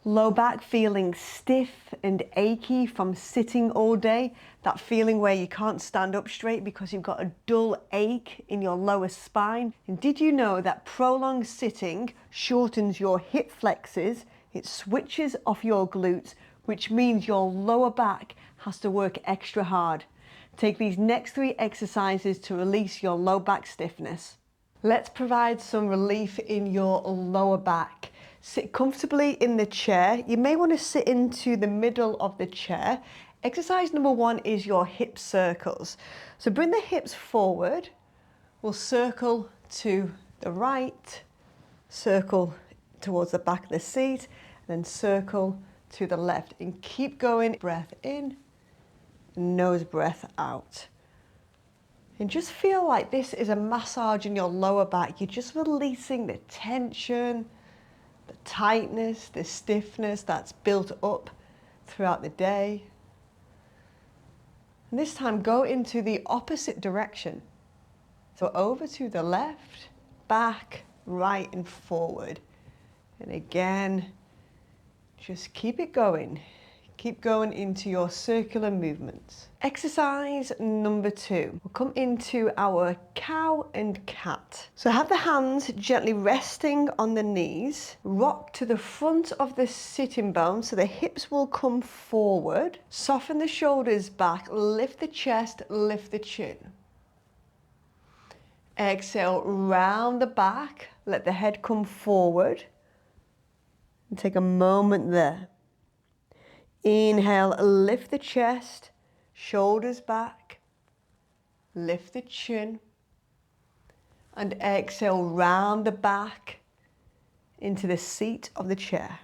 Low back feeling stiff and achy from sitting all day, that feeling where you can't stand up straight because you've got a dull ache in your lower spine. And did you know that prolonged sitting shortens your hip flexors, it switches off your glutes, which means your lower back has to work extra hard. Take these next 3 exercises to release your low back stiffness. Let's provide some relief in your lower back. Sit comfortably in the chair. You may want to sit into the middle of the chair. Exercise number 1 is your hip circles. So bring the hips forward. We'll circle to the right, circle towards the back of the seat, and then circle to the left. And keep going. Breath in, nose breath out. And just feel like this is a massage in your lower back. You're just releasing the tension, the tightness, the stiffness that's built up throughout the day. And this time go into the opposite direction. So over to the left, back, right and forward. And again, just keep it going. Keep going into your circular movements. Exercise number 2. We'll come into our cow and cat. So have the hands gently resting on the knees. Rock to the front of the sitting bone so the hips will come forward. Soften the shoulders back, lift the chest, lift the chin. Exhale, round the back, let the head come forward. And take a moment there. Inhale, lift the chest, shoulders back, lift the chin, and exhale, round the back into the seat of the chair.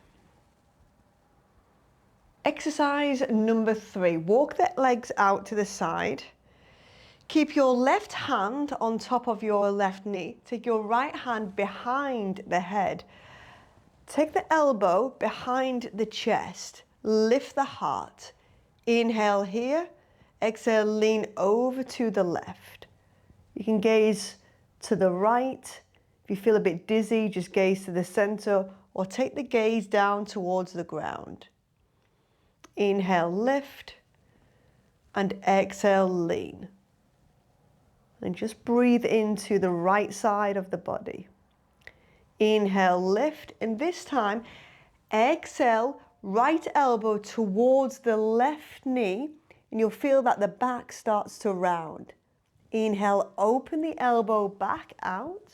Exercise number 3, walk the legs out to the side. Keep your left hand on top of your left knee. Take your right hand behind the head. Take the elbow behind the chest. Lift the heart. Inhale here. Exhale, lean over to the left. You can gaze to the right. If you feel a bit dizzy, just gaze to the center or take the gaze down towards the ground. Inhale, lift, and exhale, lean. And just breathe into the right side of the body. Inhale, lift, and this time, exhale, right elbow towards the left knee, and you'll feel that the back starts to round. Inhale, open the elbow back out,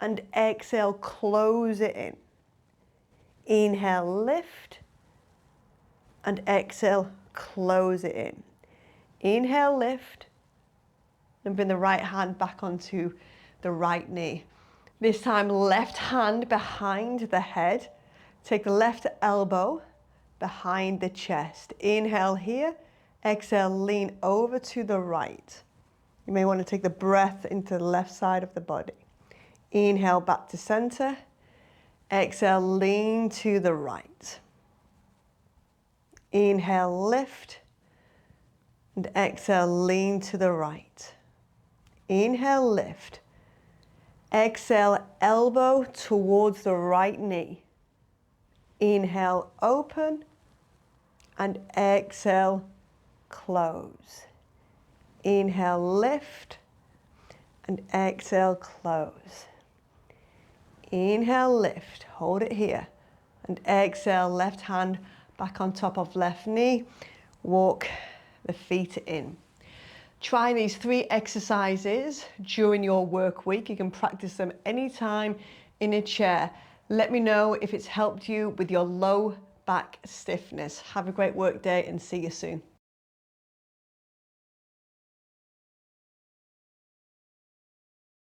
and exhale, close it in. Inhale, lift, and exhale, close it in. Inhale, lift, and bring the right hand back onto the right knee. This time, left hand behind the head. Take the left elbow behind the chest. Inhale here. Exhale, lean over to the right. You may want to take the breath into the left side of the body. Inhale, back to center. Exhale, lean to the right. Inhale, lift. And exhale, lean to the right. Inhale, lift. Exhale, elbow towards the right knee. Inhale, open, and exhale, close. Inhale, lift, and exhale, close. Inhale, lift, hold it here, and exhale, left hand back on top of left knee. Walk the feet in. Try these 3 exercises during your work week. You can practice them anytime in a chair. Let me know if it's helped you with your low back stiffness. Have a great work day and see you soon.